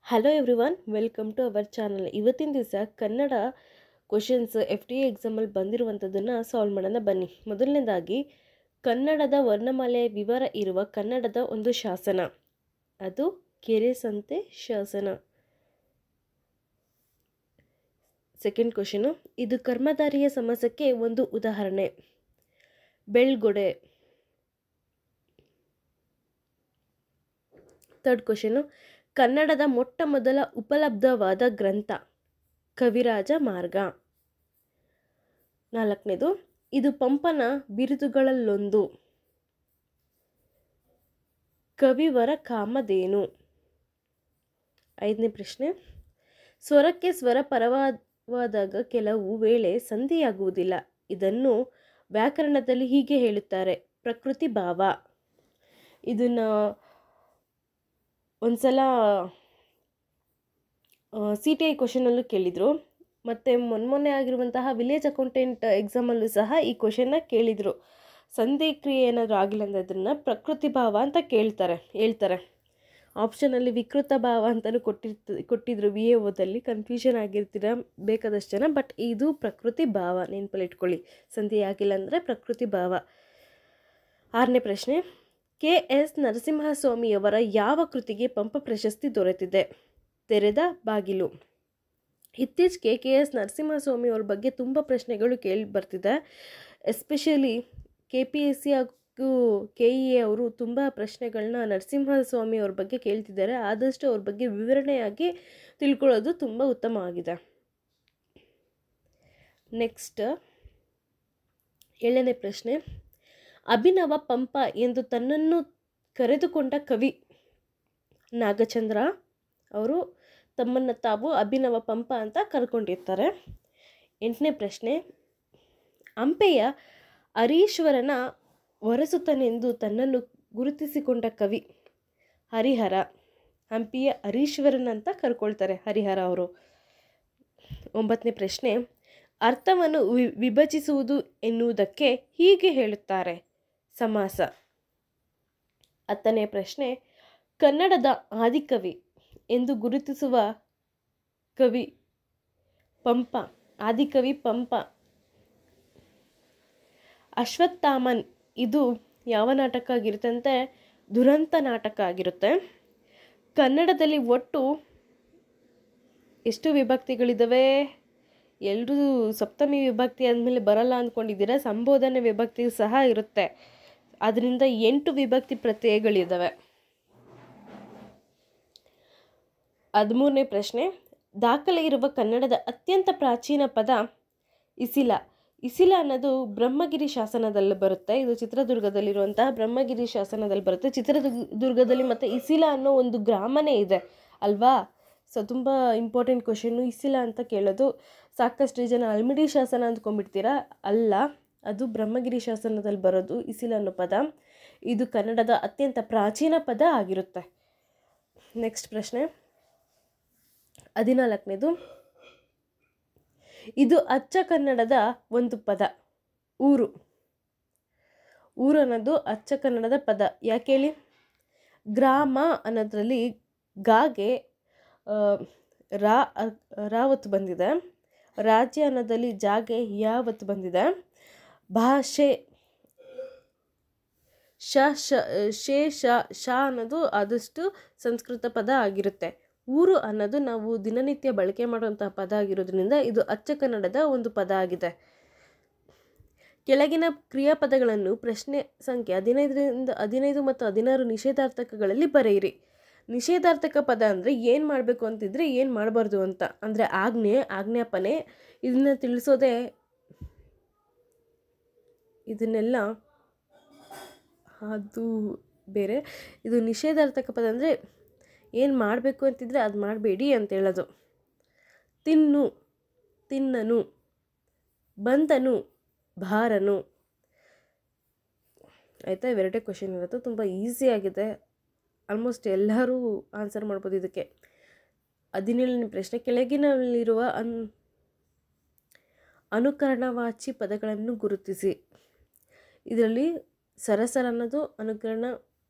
Hello everyone, welcome to our channel. ಇವತ್ತಿನ ದಿವಸ Kannada questions FTA ಎಕ್ಸಾಮಲ್ಲಿ ಬಂದಿರುವಂಥದ್ದನ್ನು ಸಾಲ್ವ್ ಮಾಡೋಣ ಬನ್ನಿ. ಮೊದಲನೇದಾಗಿ ಕನ್ನಡದ ವರ್ಣಮಾಲೆಯ ವಿವರ ಇರುವ ಕನ್ನಡದ ಒಂದು ಶಾಸನ, ಅದು ಕೆರೆಸಂತೆ ಶಾಸನ. ಸೆಕೆಂಡ್ ಕ್ವಶನು, ಇದು ಕರ್ಮಧಾರಿಯ ಸಮಾಸಕ್ಕೆ ಒಂದು ಉದಾಹರಣೆ, ಬೆಳ್ಗೊಡೆ. ಥರ್ಡ್ ಕ್ವಶನು, ಕನ್ನಡದ ಮೊಟ್ಟ ಮೊದಲ ಉಪಲಬ್ಧವಾದ ಗ್ರಂಥ ಕವಿರಾಜ ಮಾರ್ಗ. ನಾಲ್ಕನೇದು, ಇದು ಪಂಪನ ಬಿರುದುಗಳಲ್ಲೊಂದು, ಕವಿವರ ಕಾಮಧೇನು. ಐದನೇ ಪ್ರಶ್ನೆ, ಸ್ವರಕ್ಕೆ ಸ್ವರ ಪರವಾದಾಗ ಕೆಲವು ವೇಳೆ ಸಂಧಿಯಾಗುವುದಿಲ್ಲ, ಇದನ್ನು ವ್ಯಾಕರಣದಲ್ಲಿ ಹೀಗೆ ಹೇಳುತ್ತಾರೆ, ಪ್ರಕೃತಿ ಭಾವ. ಇದನ್ನು ಒಂದ್ಸಲ CTI ಕ್ವಶನಲ್ಲೂ ಕೇಳಿದರು, ಮತ್ತು ಮೊನ್ನೆ ಆಗಿರುವಂತಹ ವಿಲೇಜ್ ಅಕೌಂಟೆಂಟ್ ಎಕ್ಸಾಮಲ್ಲೂ ಸಹ ಈ ಕ್ವಶನ್ನ ಕೇಳಿದರು. ಸಂಧಿ ಕ್ರಿಯೆ ಏನಾದರೂ ಆಗಿಲ್ಲ ಅಂದರೆ ಅದನ್ನು ಪ್ರಕೃತಿ ಭಾವ ಅಂತ ಹೇಳ್ತಾರೆ. ಆಪ್ಷನಲ್ಲಿ ವಿಕೃತ ಭಾವ ಅಂತಲೂ ಕೊಟ್ಟಿದ್ರು VAOದಲ್ಲಿ. ಕನ್ಫ್ಯೂಷನ್ ಆಗಿರ್ತೀರ ಬೇಕಾದಷ್ಟು ಜನ, ಬಟ್ ಇದು ಪ್ರಕೃತಿ ಭಾವ, ನೆನಪಲ್ಲಿ ಇಟ್ಕೊಳ್ಳಿ. ಸಂಧಿ ಆಗಿಲ್ಲ ಅಂದರೆ ಪ್ರಕೃತಿ ಭಾವ. ಆರನೇ ಪ್ರಶ್ನೆ, KS ನರಸಿಂಹಸ್ವಾಮಿಯವರ ಯಾವ ಕೃತಿಗೆ ಪಂಪ ಪ್ರಶಸ್ತಿ ದೊರೆತಿದೆ? ತೆರೆದ ಬಾಗಿಲು. ಇತ್ತೀಚೆಗೆ KS ನರಸಿಂಹಸ್ವಾಮಿಯವ್ರ ಬಗ್ಗೆ ತುಂಬ ಪ್ರಶ್ನೆಗಳು ಕೇಳಿ ಬರ್ತಿದೆ. ಎಸ್ಪೆಷಲಿ KPSC ಹಾಗೂ KEA ಅವರು ತುಂಬ ಪ್ರಶ್ನೆಗಳನ್ನ ನರಸಿಂಹಸ್ವಾಮಿಯವ್ರ ಬಗ್ಗೆ ಕೇಳ್ತಿದ್ದಾರೆ. ಆದಷ್ಟು ಅವ್ರ ಬಗ್ಗೆ ವಿವರಣೆಯಾಗಿ ತಿಳ್ಕೊಳ್ಳೋದು ತುಂಬ ಉತ್ತಮವಾಗಿದೆ. ನೆಕ್ಸ್ಟ್ 7ನೇ ಪ್ರಶ್ನೆ, ಅಭಿನವ ಪಂಪ ಎಂದು ತನ್ನನ್ನು ಕರೆದುಕೊಂಡ ಕವಿ ನಾಗಚಂದ್ರ. ಅವರು ತಮ್ಮನ್ನು ತಾವು ಅಭಿನವ ಪಂಪ ಅಂತ ಕರ್ಕೊಂಡಿರ್ತಾರೆ. 8ನೇ ಪ್ರಶ್ನೆ, ಹಂಪೆಯ ಹರೀಶ್ವರನ ವರಸುತನೆಂದು ತನ್ನನ್ನು ಗುರುತಿಸಿಕೊಂಡ ಕವಿ ಹರಿಹರ. ಹಂಪಿಯ ಹರೀಶ್ವರನ್ ಅಂತ ಕರ್ಕೊಳ್ತಾರೆ ಹರಿಹರ ಅವರು. 9ನೇ ಪ್ರಶ್ನೆ, ಅರ್ಥವನ್ನು ವಿಭಜಿಸುವುದು ಎನ್ನುವುದಕ್ಕೆ ಹೀಗೆ ಹೇಳುತ್ತಾರೆ, ಸಮಾಸ. 10ನೇ ಪ್ರಶ್ನೆ, ಕನ್ನಡದ ಆದಿಕವಿ ಎಂದು ಗುರುತಿಸುವ ಕವಿ ಪಂಪ, ಆದಿಕವಿ ಪಂಪ. ಅಶ್ವತ್ಥಾಮನ್, ಇದು ಯಾವ ನಾಟಕ ಆಗಿರುತ್ತೆ? ದುರಂತ ನಾಟಕ ಆಗಿರುತ್ತೆ. ಕನ್ನಡದಲ್ಲಿ ಒಟ್ಟು ಎಷ್ಟು ವಿಭಕ್ತಿಗಳಿದ್ದಾವೆ? ಎಲ್ಲರೂ ಸಪ್ತಮಿ ವಿಭಕ್ತಿ ಆದಮೇಲೆ ಬರಲ್ಲ ಅಂದ್ಕೊಂಡಿದ್ದೀರಾ. ಸಂಬೋಧನೆ ವಿಭಕ್ತಿ ಸಹ ಇರುತ್ತೆ. ಅದರಿಂದ 8 ವಿಭಕ್ತಿ ಪ್ರತ್ಯಯಗಳಿದ್ದಾವೆ. 13ನೇ ಪ್ರಶ್ನೆ, ದಾಖಲೆ ಇರುವ ಕನ್ನಡದ ಅತ್ಯಂತ ಪ್ರಾಚೀನ ಪದ ಇಸಿಲ. ಇಸಿಲ ಅನ್ನೋದು ಬ್ರಹ್ಮಗಿರಿ ಶಾಸನದಲ್ಲಿ ಬರುತ್ತೆ. ಇದು ಚಿತ್ರದುರ್ಗದಲ್ಲಿರುವಂತಹ ಬ್ರಹ್ಮಗಿರಿ ಶಾಸನದಲ್ಲಿ ಬರುತ್ತೆ. ಚಿತ್ರದುರ್ಗದಲ್ಲಿ ಮತ್ತು ಇಸಿಲ ಅನ್ನೋ ಒಂದು ಗ್ರಾಮನೇ ಇದೆ ಅಲ್ವಾ? ಸೊ ತುಂಬ ಇಂಪಾರ್ಟೆಂಟ್ ಕ್ವಶನ್ನು. ಇಸಿಲ ಅಂತ ಕೇಳೋದು ಸಾಕಷ್ಟು ಜನ ಅಲ್ಮಿಡಿ ಶಾಸನ ಅಂದ್ಕೊಂಡ್ಬಿಡ್ತೀರಾ. ಅಲ್ಲ, ಅದು ಬ್ರಹ್ಮಗಿರಿ ಶಾಸನದಲ್ಲಿ ಬರೋದು ಇಸಿಲ ಅನ್ನೋ ಪದ. ಇದು ಕನ್ನಡದ ಅತ್ಯಂತ ಪ್ರಾಚೀನ ಪದ ಆಗಿರುತ್ತೆ. ನೆಕ್ಸ್ಟ್ ಪ್ರಶ್ನೆ 14ನೇದು, ಇದು ಅಚ್ಚ ಕನ್ನಡದ ಒಂದು ಪದ, ಊರು. ಊರು ಅನ್ನೋದು ಅಚ್ಚ ಕನ್ನಡದ ಪದ. ಯಾಕೆ ಹೇಳಿ? ಗ್ರಾಮ ಅನ್ನೋದ್ರಲ್ಲಿ ಗಾಗೆ ರಾವತ್ತು ಬಂದಿದೆ. ರಾಜ್ಯ ಅನ್ನೋದಲ್ಲಿ ಜಾಗೆ ಯಾವತ್ತು ಬಂದಿದೆ. ಭಾಷೆ ಶ ಅನ್ನೋದು ಆದಷ್ಟು ಸಂಸ್ಕೃತ ಪದ ಆಗಿರುತ್ತೆ. ಊರು ಅನ್ನೋದು ನಾವು ದಿನನಿತ್ಯ ಬಳಕೆ ಮಾಡುವಂತಹ ಪದ ಆಗಿರೋದ್ರಿಂದ ಇದು ಅಚ್ಚ ಕನ್ನಡದ ಒಂದು ಪದ ಆಗಿದೆ. ಕೆಳಗಿನ ಕ್ರಿಯಾಪದಗಳನ್ನು ಪ್ರಶ್ನೆ ಸಂಖ್ಯೆ 15 ಮತ್ತು 16 ನಿಷೇಧಾರ್ಥಕಗಳಲ್ಲಿ ಬರೆಯಿರಿ. ನಿಷೇಧಾರ್ಥಕ ಪದ ಅಂದರೆ ಏನು ಮಾಡಬೇಕು ಅಂತಿದ್ರೆ ಏನು ಮಾಡಬಾರ್ದು ಅಂತ. ಅಂದರೆ ಆಜ್ಞಾಪನೆ ಇದನ್ನು ತಿಳಿಸೋದೇ. ಇದನ್ನೆಲ್ಲ ಅದು ಬೇರೆ. ಇದು ನಿಷೇಧಾರ್ಥಕ ಪದ ಅಂದರೆ ಏನು ಮಾಡಬೇಕು ಅಂತಿದ್ರೆ ಅದು ಮಾಡಬೇಡಿ ಅಂತ ಹೇಳೋದು. ತಿನ್ನು, ತಿನ್ನನು, ಬಂದನು, ಭಾರನು. ಆಯಿತಾ? ಇವೆರಡೇ ಕ್ವಶನ್ ಇರುತ್ತೆ. ತುಂಬ ಈಸಿ ಆಗಿದೆ. ಆಲ್ಮೋಸ್ಟ್ ಎಲ್ಲರೂ ಆನ್ಸರ್ ಮಾಡ್ಬೋದು ಇದಕ್ಕೆ. 17ನೇ ಪ್ರಶ್ನೆ, ಕೆಳಗಿನಲ್ಲಿರುವ ಅನುಕರಣವಾಚಿ ಪದಗಳನ್ನು ಗುರುತಿಸಿ. ಇದರಲ್ಲಿ ಸರಸರ ಅನ್ನೋದು ಅನುಕರಣ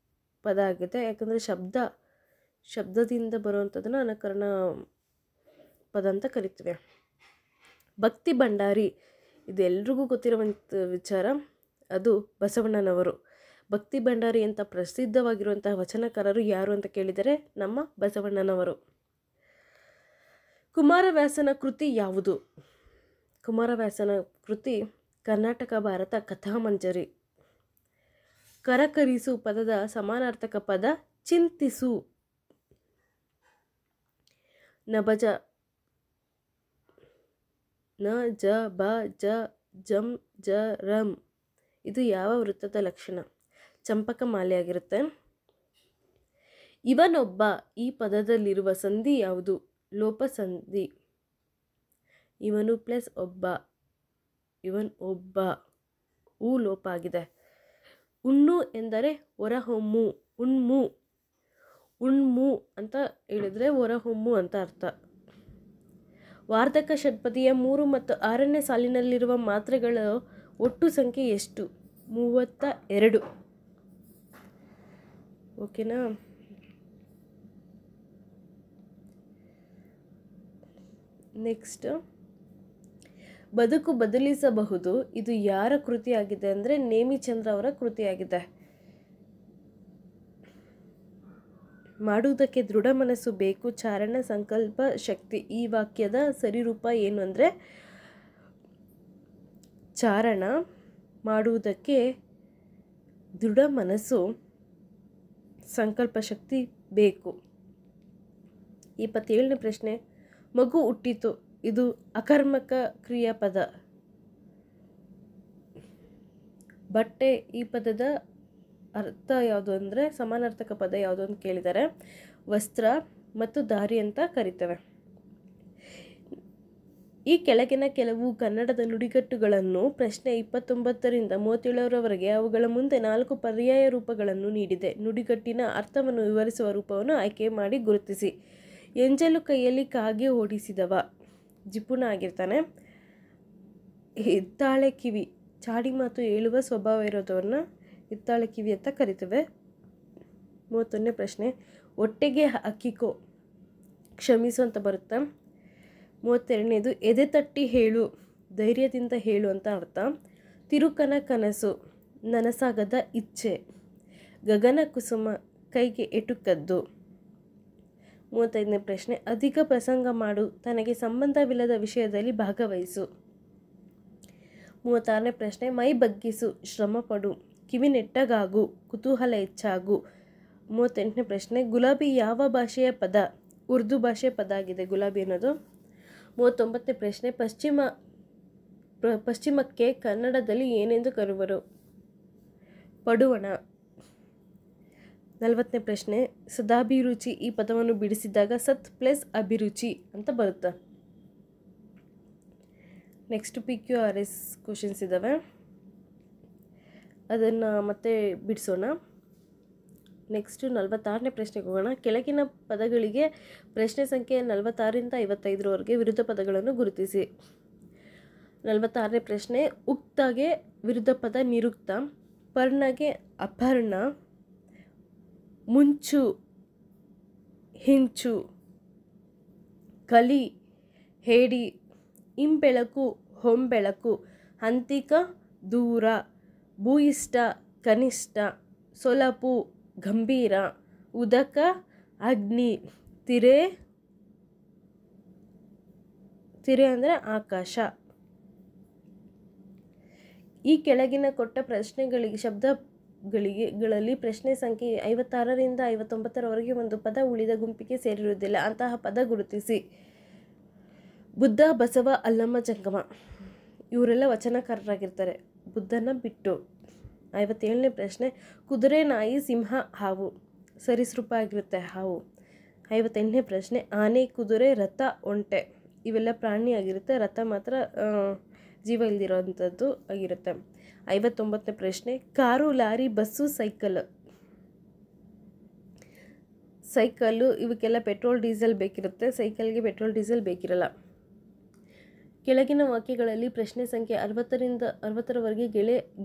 ಪದ ಆಗಿದೆ. ಯಾಕಂದರೆ ಶಬ್ದದಿಂದ ಬರುವಂಥದ್ದನ್ನು ಅನುಕರಣ ಪದ ಅಂತ ಕರಿತೀವಿ. ಭಕ್ತಿ ಭಂಡಾರಿ, ಇದು ಎಲ್ರಿಗೂ ಗೊತ್ತಿರುವಂಥ ವಿಚಾರ, ಅದು ಬಸವಣ್ಣನವರು. ಭಕ್ತಿ ಭಂಡಾರಿ ಅಂತ ಪ್ರಸಿದ್ಧವಾಗಿರುವಂತಹ ವಚನಕಾರರು ಯಾರು ಅಂತ ಕೇಳಿದರೆ ನಮ್ಮ ಬಸವಣ್ಣನವರು. ಕುಮಾರವ್ಯಾಸನ ಕೃತಿ ಯಾವುದು? ಕುಮಾರವ್ಯಾಸನ ಕೃತಿ ಕರ್ನಾಟಕ ಭಾರತ ಕಥಾಮಂಜರಿ. ಕರಕರಿಸು ಪದದ ಸಮಾನಾರ್ಥಕ ಪದ ಚಿಂತಿಸು. ನಭಜ ನ ಜ ಬ ಜ ಜಂ ಜ ರಂ, ಇದು ಯಾವ ವೃತ್ತದ ಲಕ್ಷಣ? ಚಂಪಕ ಮಾಲೆ ಆಗಿರುತ್ತೆ. ಇವನೊಬ್ಬ, ಈ ಪದದಲ್ಲಿರುವ ಸಂಧಿ ಯಾವುದು? ಲೋಪ ಸಂಧಿ. ಇವನು ಪ್ಲಸ್ ಒಬ್ಬ, ಇವನ್ ಒಬ್ಬ, ಊ ಲೋಪ ಆಗಿದೆ. ಉಣ್ಣು ಎಂದರೆ ಹೊರಹೊಮ್ಮು, ಉಣ್ಮು. ಉಣ್ಮು ಅಂತ ಹೇಳಿದ್ರೆ ಹೊರಹೊಮ್ಮು ಅಂತ ಅರ್ಥ. ವಾರ್ಧಕ ಷಟ್ಪದಿಯ 3 ಮತ್ತು 6ನೇ ಸಾಲಿನಲ್ಲಿರುವ ಮಾತ್ರೆಗಳ ಒಟ್ಟು ಸಂಖ್ಯೆ ಎಷ್ಟು? 32. ಓಕೆನಾ? ನೆಕ್ಸ್ಟ್, ಬದುಕು ಬದಲಿಸಬಹುದು, ಇದು ಯಾರ ಕೃತಿಯಾಗಿದೆ ಅಂದರೆ ನೇಮಿಚಂದ್ರ ಅವರ ಕೃತಿಯಾಗಿದೆ. ಮಾಡುವುದಕ್ಕೆ ದೃಢ ಮನಸ್ಸು ಬೇಕು, ಚಾರಣ ಸಂಕಲ್ಪ ಶಕ್ತಿ. ಈ ವಾಕ್ಯದ ಸರಿರೂಪ ಏನು ಅಂದರೆ ಚಾರಣ ಮಾಡುವುದಕ್ಕೆ ದೃಢ ಮನಸ್ಸು ಸಂಕಲ್ಪ ಶಕ್ತಿ ಬೇಕು. 27ನೇ ಪ್ರಶ್ನೆ, ಮಗು ಹುಟ್ಟಿತು, ಇದು ಅಕರ್ಮಕ ಕ್ರಿಯಾಪದ. ಬಟ್ಟೆ, ಈ ಪದದ ಅರ್ಥ ಯಾವುದು ಅಂದರೆ ಸಮಾನಾರ್ಥಕ ಪದ ಯಾವುದು ಅಂತ ಕೇಳಿದ್ದಾರೆ. ವಸ್ತ್ರ ಮತ್ತು ದಾರಿ ಅಂತ ಕರಿತೇವೆ. ಈ ಕೆಳಗಿನ ಕೆಲವು ಕನ್ನಡದ ನುಡಿಗಟ್ಟುಗಳನ್ನು ಪ್ರಶ್ನೆ 29ರಿಂದ 37ರವರೆಗೆ ಅವುಗಳ ಮುಂದೆ 4 ಪರ್ಯಾಯ ರೂಪಗಳನ್ನು ನೀಡಿದೆ. ನುಡಿಗಟ್ಟಿನ ಅರ್ಥವನ್ನು ವಿವರಿಸುವ ರೂಪವನ್ನು ಆಯ್ಕೆ ಮಾಡಿ ಗುರುತಿಸಿ. ಎಂಜಲು ಕೈಯಲ್ಲಿ ಕಾಗೆ ಓಡಿಸಿದವ, ಜಿಪುಣ ಆಗಿರ್ತಾನೆ. ಹಿತ್ತಾಳೆ ಕಿವಿ, ಚಾಡಿ ಮಾತು ಹೇಳುವ ಸ್ವಭಾವ ಇರೋದವ್ರನ್ನ ಹಿತ್ತಾಳೆ ಕಿವಿ ಅಂತ ಕರಿತೇವೆ. 31ನೇ ಪ್ರಶ್ನೆ, ಹೊಟ್ಟೆಗೆ ಹಾಕಿಕೋ, ಕ್ಷಮಿಸು ಅಂತ ಬರುತ್ತೆ. 32ನೇದು, ಎದೆ ತಟ್ಟಿ ಹೇಳು, ಧೈರ್ಯದಿಂದ ಹೇಳು ಅಂತ ಅರ್ಥ. ತಿರುಕನ ಕನಸು, ನನಸಾಗದ ಇಚ್ಛೆ. ಗಗನ ಕುಸುಮ, ಕೈಗೆ ಎಟುಕದ್ದು. 35ನೇ ಪ್ರಶ್ನೆ, ಅಧಿಕ ಪ್ರಸಂಗ ಮಾಡು, ತನಗೆ ಸಂಬಂಧವಿಲ್ಲದ ವಿಷಯದಲ್ಲಿ ಭಾಗವಹಿಸು. 36ನೇ ಪ್ರಶ್ನೆ, ಮೈ ಬಗ್ಗಿಸು, ಶ್ರಮಪಡು, ಕಿವಿ ನೆಟ್ಟಗಾಗು, ಕುತೂಹಲ ಹೆಚ್ಚಾಗು. 38ನೇ ಪ್ರಶ್ನೆ, ಗುಲಾಬಿ ಯಾವ ಭಾಷೆಯ ಪದ? ಉರ್ದು ಭಾಷೆಯ ಪದ ಆಗಿದೆ ಗುಲಾಬಿ ಅನ್ನೋದು. 39ನೇ ಪ್ರಶ್ನೆ, ಪಶ್ಚಿಮಕ್ಕೆ ಕನ್ನಡದಲ್ಲಿ ಏನೆಂದು ಕರೆಯುವರು? ಪಡುವಣ. 40ನೇ ಪ್ರಶ್ನೆ, ಸದಾಭಿರುಚಿ, ಈ ಪದವನ್ನು ಬಿಡಿಸಿದಾಗ ಸತ್ ಪ್ಲಸ್ ಅಭಿರುಚಿ ಅಂತ ಬರುತ್ತೆ. ನೆಕ್ಸ್ಟ್ PQRS ಕ್ವಶನ್ಸ್ ಇದ್ದಾವೆ, ಅದನ್ನು ಮತ್ತೆ ಬಿಡಿಸೋಣ. ನೆಕ್ಸ್ಟು 46ನೇ ಪ್ರಶ್ನೆಗೆ ಹೋಗೋಣ. ಕೆಳಗಿನ ಪದಗಳಿಗೆ ಪ್ರಶ್ನೆ ಸಂಖ್ಯೆ 46ರಿಂದ 55ರವರೆಗೆ ವಿರುದ್ಧ ಪದಗಳನ್ನು ಗುರುತಿಸಿ. 46ನೇ ಪ್ರಶ್ನೆ, ಉಕ್ತಗೆ ವಿರುದ್ಧ ಪದ ನಿರುಕ್ತ, ಪರ್ಣಗೆ ಅಪರ್ಣ, ಮುಂಚು ಹಿಂಚು, ಕಲಿ ಹೇಡಿ, ಇಂಬೆಳಕು ಹೊಂಬೆಳಕು, ಹಂತಿಕ ದೂರ, ಭೂಯಿಷ್ಠ ಕನಿಷ್ಠ, ಸೊಲಪು ಗಂಭೀರ, ಉದಕ ಅಗ್ನಿ, ತಿರೆ ಅಂದರೆ ಆಕಾಶ. ಈ ಕೆಳಗಿನ ಕೊಟ್ಟ ಪ್ರಶ್ನೆಗಳಿಗೆ ಶಬ್ದಗಳಲ್ಲಿ ಪ್ರಶ್ನೆ ಸಂಖ್ಯೆ 56ರಿಂದ 59ರವರೆಗೆ ಒಂದು ಪದ ಉಳಿದ ಗುಂಪಿಗೆ ಸೇರಿರುವುದಿಲ್ಲ. ಅಂತಹ ಪದ ಗುರುತಿಸಿ. ಬುದ್ಧ, ಬಸವ, ಅಲ್ಲಮ್ಮ ಜಂಗಮ ಇವರೆಲ್ಲ ವಚನಕಾರರಾಗಿರ್ತಾರೆ, ಬುದ್ಧನ ಬಿಟ್ಟು. 57ನೇ ಪ್ರಶ್ನೆ, ಕುದುರೆ, ನಾಯಿ, ಸಿಂಹ, ಹಾವು ಸರೀಸೃಪ ಆಗಿರುತ್ತೆ ಹಾವು. 58ನೇ ಪ್ರಶ್ನೆ, ಆನೆ, ಕುದುರೆ, ರಥ, ಒಂಟೆ ಇವೆಲ್ಲ ಪ್ರಾಣಿ ಆಗಿರುತ್ತೆ, ರಥ ಮಾತ್ರ ಜೀವ ಇಲ್ದಿರೋವಂಥದ್ದು ಆಗಿರುತ್ತೆ. 59ನೇ ಪ್ರಶ್ನೆ, ಕಾರು, ಲಾರಿ, ಬಸ್ಸು, ಸೈಕಲ್ಲು ಇವಕ್ಕೆಲ್ಲ ಪೆಟ್ರೋಲ್ ಡೀಸೆಲ್ ಬೇಕಿರುತ್ತೆ, ಸೈಕಲ್ಗೆ ಪೆಟ್ರೋಲ್ ಡೀಸೆಲ್ ಬೇಕಿರಲ್ಲ. ಕೆಳಗಿನ ವಾಕ್ಯಗಳಲ್ಲಿ ಪ್ರಶ್ನೆ ಸಂಖ್ಯೆ 60ರಿಂದ 60ರವರೆಗೆ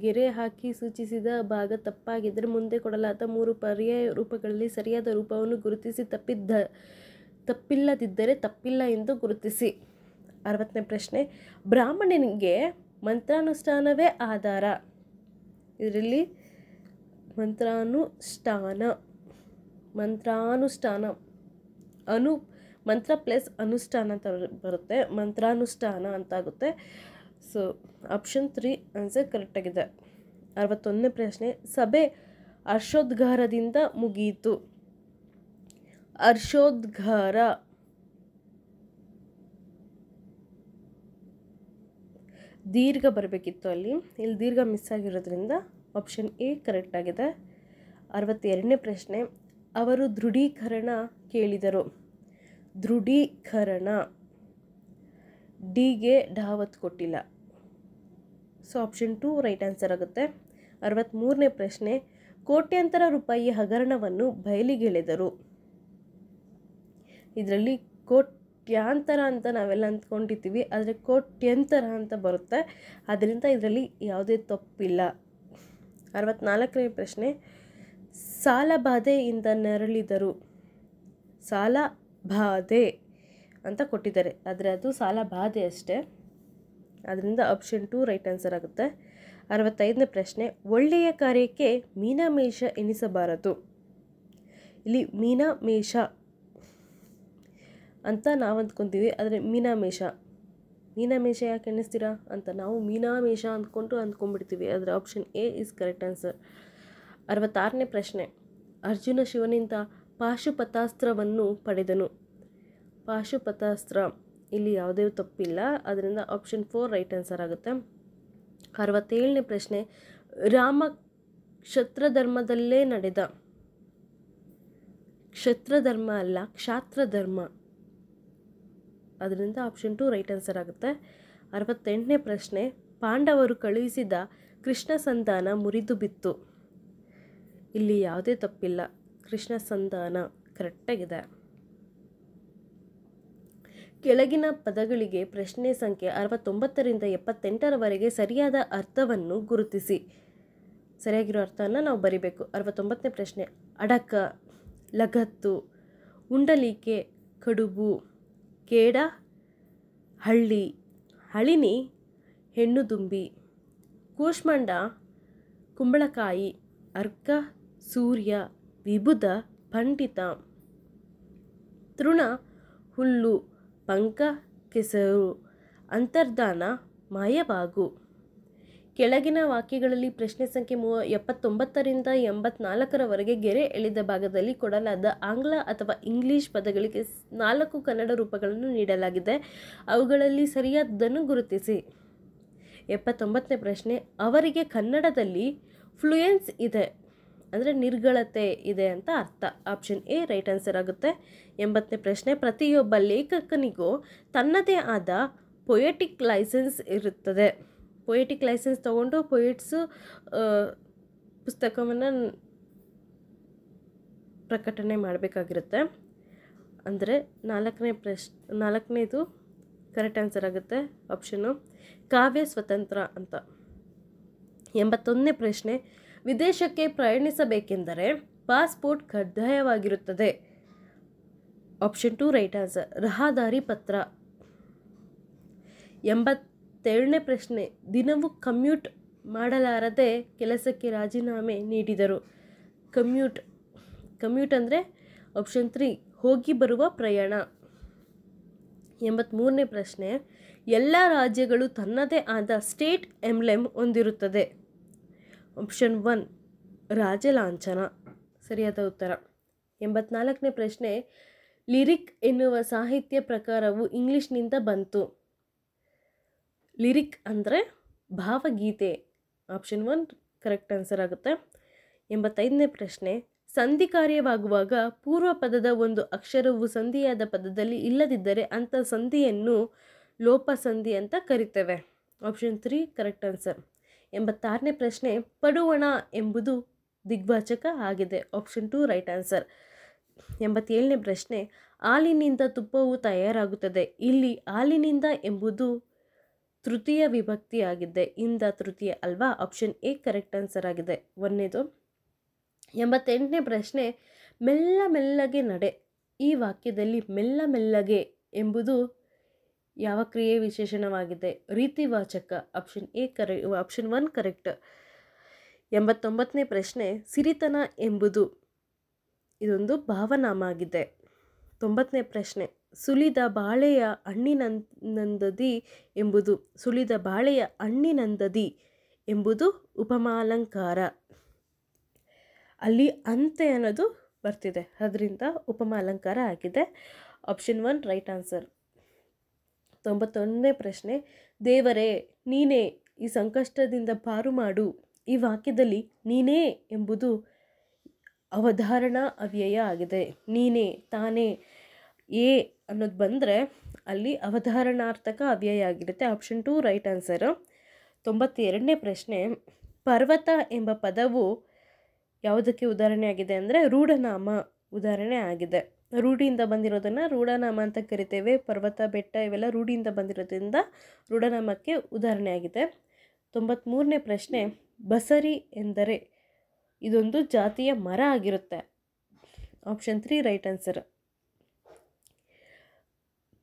ಗೆರೆ ಹಾಕಿ ಸೂಚಿಸಿದ ಭಾಗ ತಪ್ಪಾಗಿದ್ದರೆ ಮುಂದೆ ಕೊಡಲಾದ 3 ಪರ್ಯಾಯ ರೂಪಗಳಲ್ಲಿ ಸರಿಯಾದ ರೂಪವನ್ನು ಗುರುತಿಸಿ, ತಪ್ಪಿಲ್ಲದಿದ್ದರೆ ತಪ್ಪಿಲ್ಲ ಎಂದು ಗುರುತಿಸಿ. 60ನೇ ಪ್ರಶ್ನೆ, ಬ್ರಾಹ್ಮಣನಿಗೆ ಮಂತ್ರಾನುಷ್ಠಾನವೇ ಆಧಾರ. ಇದರಲ್ಲಿ ಮಂತ್ರಾನುಷ್ಠಾನ ಮಂತ್ರ ಪ್ಲಸ್ ಅನುಷ್ಠಾನ ಅಂತ ಬರುತ್ತೆ, ಮಂತ್ರಾನುಷ್ಠಾನ ಅಂತಾಗುತ್ತೆ. ಸೊ ಆಪ್ಷನ್ 3 ಆನ್ಸರ್ ಕರೆಕ್ಟಾಗಿದೆ. 61ನೇ ಪ್ರಶ್ನೆ, ಸಭೆ ಹರ್ಷೋದ್ಗಾರದಿಂದ ಮುಗಿಯಿತು. ಹರ್ಷೋದ್ಗಾರ ದೀರ್ಘ ಬರಬೇಕಿತ್ತು, ಇಲ್ಲಿ ದೀರ್ಘ ಮಿಸ್ ಆಗಿರೋದ್ರಿಂದ ಆಪ್ಷನ್ ಎ ಕರೆಕ್ಟ್ ಆಗಿದೆ. 62ನೇ ಪ್ರಶ್ನೆ, ಅವರು ದೃಢೀಕರಣ ಕೇಳಿದರು. ದೃಢೀಕರಣ ಡಿಗೆ ಢಾವತ್ ಕೊಟ್ಟಿಲ್ಲ, ಸೊ ಆಪ್ಷನ್ 2 ರೈಟ್ ಆನ್ಸರ್ ಆಗುತ್ತೆ. 63ನೇ ಪ್ರಶ್ನೆ, ಕೋಟ್ಯಾಂತರ ರೂಪಾಯಿ ಹಗರಣವನ್ನು ಬಯಲಿಗೆಳೆದರು. ಇದರಲ್ಲಿ ಕೋಟ್ಯಾಂತರ ಅಂತ ನಾವೆಲ್ಲ ಅಂದ್ಕೊಂಡಿರ್ತೀವಿ, ಆದರೆ ಕೋಟ್ಯಂತರ ಅಂತ ಬರುತ್ತೆ, ಆದ್ದರಿಂದ ಇದರಲ್ಲಿ ಯಾವುದೇ ತಪ್ಪಿಲ್ಲ. 64ನೇ ಪ್ರಶ್ನೆ, ಸಾಲಬಾಧೆಯಿಂದ ನರಳಿದರು. ಸಾಲಬಾಧೆ ಅಂತ ಕೊಟ್ಟಿದ್ದಾರೆ, ಆದರೆ ಅದು ಸಾಲಬಾಧೆ ಅಷ್ಟೇ, ಅದರಿಂದ ಆಪ್ಷನ್ 2 ರೈಟ್ ಆನ್ಸರ್ ಆಗುತ್ತೆ. 65ನೇ ಪ್ರಶ್ನೆ, ಒಳ್ಳೆಯ ಕಾರ್ಯಕ್ಕೆ ಮೀನಮೇಷ ಎನಿಸಬಾರದು. ಇಲ್ಲಿ ಮೀನಮೇಷ ಅಂತ ನಾವು ಅಂದ್ಕೊತೀವಿ, ಆದರೆ ಮೀನಮೇಷ ಯಾಕೆ ಎಣಿಸ್ತೀರಾ ಅಂತ ನಾವು ಮೀನಾಮೇಷ ಅಂದ್ಕೊಂಡ್ಬಿಡ್ತೀವಿ, ಆದರೆ option A is correct answer. 66ನೇ ಪ್ರಶ್ನೆ, ಅರ್ಜುನ ಶಿವನಿಂದ ಪಾಶುಪತಾಸ್ತ್ರವನ್ನು ಪಡೆದನು. ಪಾಶುಪತಾಸ್ತ್ರ ಇಲ್ಲಿ ಯಾವುದೇ ತಪ್ಪಿಲ್ಲ, ಅದರಿಂದ ಆಪ್ಷನ್ 4 ರೈಟ್ ಆನ್ಸರ್ ಆಗುತ್ತೆ. 67ನೇ ಪ್ರಶ್ನೆ, ರಾಮ ಕ್ಷತ್ರಧರ್ಮದಲ್ಲೇ ನಡೆದ. ಕ್ಷತ್ರಧರ್ಮ ಅಲ್ಲ, ಕ್ಷಾತ್ರಧರ್ಮ, ಅದರಿಂದ ಆಪ್ಷನ್ 2 ರೈಟ್ ಆನ್ಸರ್ ಆಗುತ್ತೆ. 68ನೇ ಪ್ರಶ್ನೆ, ಪಾಂಡವರು ಕಳುಹಿಸಿದ ಕೃಷ್ಣ ಸಂಧಾನ ಮುರಿದು ಬಿತ್ತು. ಇಲ್ಲಿ ಯಾವುದೇ ತಪ್ಪಿಲ್ಲ, ಕೃಷ್ಣ ಸಂಧಾನ ಕರೆಕ್ಟಾಗಿದೆ. ಕೆಳಗಿನ ಪದಗಳಿಗೆ ಪ್ರಶ್ನೆ ಸಂಖ್ಯೆ 69ರಿಂದ 78ರವರೆಗೆ ಸರಿಯಾದ ಅರ್ಥವನ್ನು ಗುರುತಿಸಿ. ಸರಿಯಾಗಿರೋ ಅರ್ಥವನ್ನು ನಾವು ಬರಿಬೇಕು. 69ನೇ ಪ್ರಶ್ನೆ, ಅಡಕ, ಲಗತ್ತು, ಉಂಡಲಿಕೆ, ಕಡುಬು, ಕೇಡ, ಹಳ್ಳಿ, ಹಳಿನಿ, ಹೆಣ್ಣು ದುಂಬಿ, ಕೂಷ್ಮಾಂಡ, ಕುಂಬಳಕಾಯಿ, ಅರ್ಕ, ಸೂರ್ಯ, ವಿಬುಧ, ಪಂಡಿತ, ತೃಣ, ಹುಲ್ಲು, ಪಂಕ, ಕೆಸರು, ಅಂತರ್ಧಾನ, ಮಾಯವಾಗು. ಕೆಳಗಿನ ವಾಕ್ಯಗಳಲ್ಲಿ ಪ್ರಶ್ನೆ ಸಂಖ್ಯೆ 79ರಿಂದ 84ರವರೆಗೆ ಗೆರೆ ಎಳೆದ ಭಾಗದಲ್ಲಿ ಕೊಡಲಾದ ಆಂಗ್ಲ ಅಥವಾ ಇಂಗ್ಲಿಷ್ ಪದಗಳಿಗೆ 4 ಕನ್ನಡ ರೂಪಗಳನ್ನು ನೀಡಲಾಗಿದೆ. ಅವುಗಳಲ್ಲಿ ಸರಿಯಾದ್ದನ್ನು ಗುರುತಿಸಿ. 79ನೇ ಪ್ರಶ್ನೆ, ಅವರಿಗೆ ಕನ್ನಡದಲ್ಲಿ ಫ್ಲೂಯೆನ್ಸ್ ಇದೆ, ಅಂದರೆ ನಿರ್ಗಳತೆ ಇದೆ ಅಂತ ಅರ್ಥ. ಆಪ್ಷನ್ ಎ ರೈಟ್ ಆನ್ಸರ್ ಆಗುತ್ತೆ. 80ನೇ ಪ್ರಶ್ನೆ, ಪ್ರತಿಯೊಬ್ಬ ಲೇಖಕನಿಗೂ ತನ್ನದೇ ಆದ ಪೊಯೆಟಿಕ್ ಲೈಸೆನ್ಸ್ ಇರುತ್ತದೆ. ಪೊಯೆಟಿಕ್ ಲೈಸೆನ್ಸ್ ತೊಗೊಂಡು ಪೊಯೆಟ್ಸು ಪುಸ್ತಕವನ್ನು ಪ್ರಕಟಣೆ ಮಾಡಬೇಕಾಗಿರುತ್ತೆ. ಅಂದರೆ 4ನೇದು ಕರೆಕ್ಟ್ ಆನ್ಸರ್ ಆಗುತ್ತೆ, ಆಪ್ಷನ್ನು ಕಾವ್ಯ ಸ್ವತಂತ್ರ ಅಂತ. 81ನೇ ಪ್ರಶ್ನೆ, ವಿದೇಶಕ್ಕೆ ಪ್ರಯಾಣಿಸಬೇಕೆಂದರೆ ಪಾಸ್ಪೋರ್ಟ್ ಕಡ್ಡಾಯವಾಗಿರುತ್ತದೆ. ಆಪ್ಷನ್ 2 ರೈಟ್ ಆನ್ಸರ್, ರಹದಾರಿ ಪತ್ರ. 87ನೇ ಪ್ರಶ್ನೆ, ದಿನವೂ ಕಮ್ಯೂಟ್ ಮಾಡಲಾರದೆ ಕೆಲಸಕ್ಕೆ ರಾಜೀನಾಮೆ ನೀಡಿದರು. ಕಮ್ಯೂಟ್ ಅಂದರೆ ಆಪ್ಷನ್ 3 ಹೋಗಿ ಬರುವ ಪ್ರಯಾಣ. 83ನೇ ಪ್ರಶ್ನೆ, ಎಲ್ಲ ರಾಜ್ಯಗಳು ತನ್ನದೇ ಆದ ಸ್ಟೇಟ್ ಎಂಬ್ಲೆಮ್ ಹೊಂದಿರುತ್ತದೆ. ಆಪ್ಷನ್ 1 ರಾಜಲಾಂಛನ ಸರಿಯಾದ ಉತ್ತರ. 84ನೇ ಪ್ರಶ್ನೆ, ಲಿರಿಕ್ ಎನ್ನುವ ಸಾಹಿತ್ಯ ಪ್ರಕಾರವು ಇಂಗ್ಲಿಷ್ನಿಂದ ಬಂತು. ಲಿರಿಕ್ ಅಂದರೆ ಭಾವಗೀತೆ. ಆಪ್ಷನ್ 1 ಕರೆಕ್ಟ್ ಆನ್ಸರ್ ಆಗುತ್ತೆ. 85ನೇ ಪ್ರಶ್ನೆ, ಸಂಧಿ ಕಾರ್ಯವಾಗುವಾಗ ಪೂರ್ವ ಪದದ ಒಂದು ಅಕ್ಷರವು ಸಂಧಿಯಾದ ಪದದಲ್ಲಿ ಇಲ್ಲದಿದ್ದರೆ ಅಂಥ ಸಂಧಿಯನ್ನು ಲೋಪಸಂಧಿ ಅಂತ ಕರಿತೇವೆ. Option 3 correct answer. 86ನೇ ಪ್ರಶ್ನೆ, ಪಡುವಣ ಎಂಬುದು ದಿಗ್ವಾಚಕ ಆಗಿದೆ. Option 2 right answer. 87ನೇ ಪ್ರಶ್ನೆ, ಹಾಲಿನಿಂದ ತುಪ್ಪವು ತಯಾರಾಗುತ್ತದೆ. ಇಲ್ಲಿ ಹಾಲಿನಿಂದ ಎಂಬುದು ತೃತೀಯ ವಿಭಕ್ತಿ ಆಗಿದೆ. ಇಂದ ತೃತೀಯ ಅಲ್ವಾ? ಆಪ್ಷನ್ ಎ ಕರೆಕ್ಟ್ ಆನ್ಸರ್ ಆಗಿದೆ. ಒಂದನೇದು. 88ನೇ ಪ್ರಶ್ನೆ, ಮೆಲ್ಲ ಮೆಲ್ಲಗೆ ನಡೆ. ಈ ವಾಕ್ಯದಲ್ಲಿ ಮೆಲ್ಲ ಮೆಲ್ಲಗೆ ಎಂಬುದು ಯಾವ ಕ್ರಿಯೆ ವಿಶೇಷಣವಾಗಿದೆ? ರೀತಿವಾಚಕ. Option 1 correct. 89ನೇ ಪ್ರಶ್ನೆ, ಸಿರಿತನ ಎಂಬುದು ಇದೊಂದು ಭಾವನಾಮ ಆಗಿದೆ. 90ನೇ ಪ್ರಶ್ನೆ, ಸುಲಿದ ಬಾಳೆಯ ಹಣ್ಣಿನಂದದಿ ಎಂಬುದು ಉಪಮಾಲಂಕಾರ. ಅಲ್ಲಿ ಅಂತೆ ಅನ್ನೋದು ಬರ್ತಿದೆ, ಅದರಿಂದ ಉಪಮಾಲಂಕಾರ ಆಗಿದೆ. Option 1 right answer. 91ನೇ ಪ್ರಶ್ನೆ, ದೇವರೇ ನೀನೇ ಈ ಸಂಕಷ್ಟದಿಂದ ಪಾರು ಮಾಡು. ಈ ವಾಕ್ಯದಲ್ಲಿ ನೀನೇ ಎಂಬುದು ಅವಧಾರಣ ಅವ್ಯಯ ಆಗಿದೆ. ನೀನೇ, ತಾನೇ, ಏ ಅನ್ನೋದು ಬಂದರೆ ಅಲ್ಲಿ ಅವಧಾರಣಾರ್ಥಕ ಅವ್ಯಯ ಆಗಿರುತ್ತೆ. Option 2 right answer. 92ನೇ ಪ್ರಶ್ನೆ, ಪರ್ವತ ಎಂಬ ಪದವು ಯಾವುದಕ್ಕೆ ಉದಾಹರಣೆ ಆಗಿದೆ ಅಂದರೆ ರೂಢನಾಮ ಉದಾಹರಣೆ ಆಗಿದೆ. ರೂಢಿಯಿಂದ ಬಂದಿರೋದನ್ನು ರೂಢನಾಮ ಅಂತ ಕರಿತೇವೆ. ಪರ್ವತ, ಬೆಟ್ಟ ಇವೆಲ್ಲ ರೂಢಿಯಿಂದ ಬಂದಿರೋದ್ರಿಂದ ರೂಢನಾಮಕ್ಕೆ ಉದಾಹರಣೆ ಆಗಿದೆ. 93ನೇ ಪ್ರಶ್ನೆ, ಬಸರಿ ಎಂದರೆ ಇದೊಂದು ಜಾತಿಯ ಮರ ಆಗಿರುತ್ತೆ. Option 3 right answer.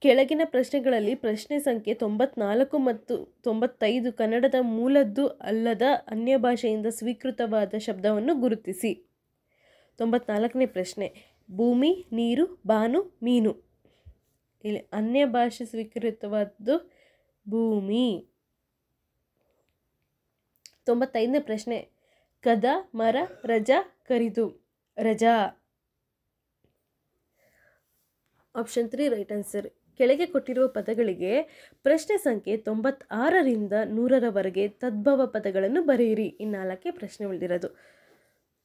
ಕೆಳಗಿನ ಪ್ರಶ್ನೆಗಳಲ್ಲಿ ಪ್ರಶ್ನೆ ಸಂಖ್ಯೆ 94 ಮತ್ತು 95 ಕನ್ನಡದ ಮೂಲದ್ದು ಅಲ್ಲದ ಅನ್ಯ ಭಾಷೆಯಿಂದ ಸ್ವೀಕೃತವಾದ ಶಬ್ದವನ್ನು ಗುರುತಿಸಿ. 94ನೇ ಪ್ರಶ್ನೆ, ಭೂಮಿ, ನೀರು, ಬಾನು, ಮೀನು. ಇಲ್ಲಿ ಅನ್ಯ ಭಾಷೆ ಸ್ವೀಕೃತವಾದ್ದು ಭೂಮಿ. 95ನೇ ಪ್ರಶ್ನೆ, ಕದ, ಮರ, ರಜಾ, ಕರಿದು. ರಜಾ. Option 3 right answer. ಕೆಳಗೆ ಕೊಟ್ಟಿರುವ ಪದಗಳಿಗೆ ಪ್ರಶ್ನೆ ಸಂಖ್ಯೆ 96ರಿಂದ 100ರವರೆಗೆ ತದ್ಭವ ಪದಗಳನ್ನು ಬರೆಯಿರಿ. ಈ 4ಕ್ಕೆ ಪ್ರಶ್ನೆ ಉಳಿದಿರೋದು.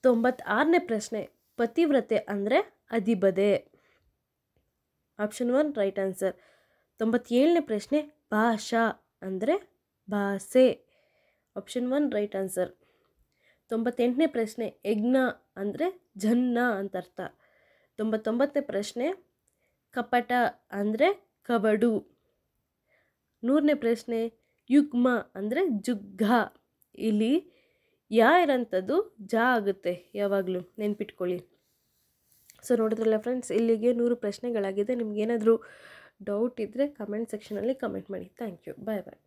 96ನೇ ಪ್ರಶ್ನೆ, ಪತಿವ್ರತೆ ಅಂದರೆ ಅಧಿಬದೆ. Option 1 right answer. 97ನೇ ಪ್ರಶ್ನೆ, ಭಾಷಾ ಅಂದರೆ ಭಾಷೆ. Option 1 right answer. 98ನೇ ಪ್ರಶ್ನೆ, ಯಜ್ಞ ಅಂದರೆ ಜನ್ನ ಅಂತ ಅರ್ಥ. 99ನೇ ಪ್ರಶ್ನೆ, ಕಪಟ ಅಂದರೆ ಕಬಡು. 100ನೇ ಪ್ರಶ್ನೆ, ಯುಗ್ಮ ಅಂದರೆ ಜುಗ್ಗ. ಇಲ್ಲಿ ಯಾ ಇರೋಂಥದ್ದು ಜಾ ಆಗುತ್ತೆ ಯಾವಾಗಲೂ, ನೆನ್ಪಿಟ್ಕೊಳ್ಳಿ. ಸೊ ನೋಡಿದ್ರಲ್ಲ ಫ್ರೆಂಡ್ಸ್, ಇಲ್ಲಿಗೆ 100 ಪ್ರಶ್ನೆಗಳಾಗಿದೆ. ನಿಮ್ಗೇನಾದರೂ ಡೌಟ್ ಇದ್ದರೆ ಕಮೆಂಟ್ ಸೆಕ್ಷನಲ್ಲಿ ಕಮೆಂಟ್ ಮಾಡಿ. Thank you. Bye bye.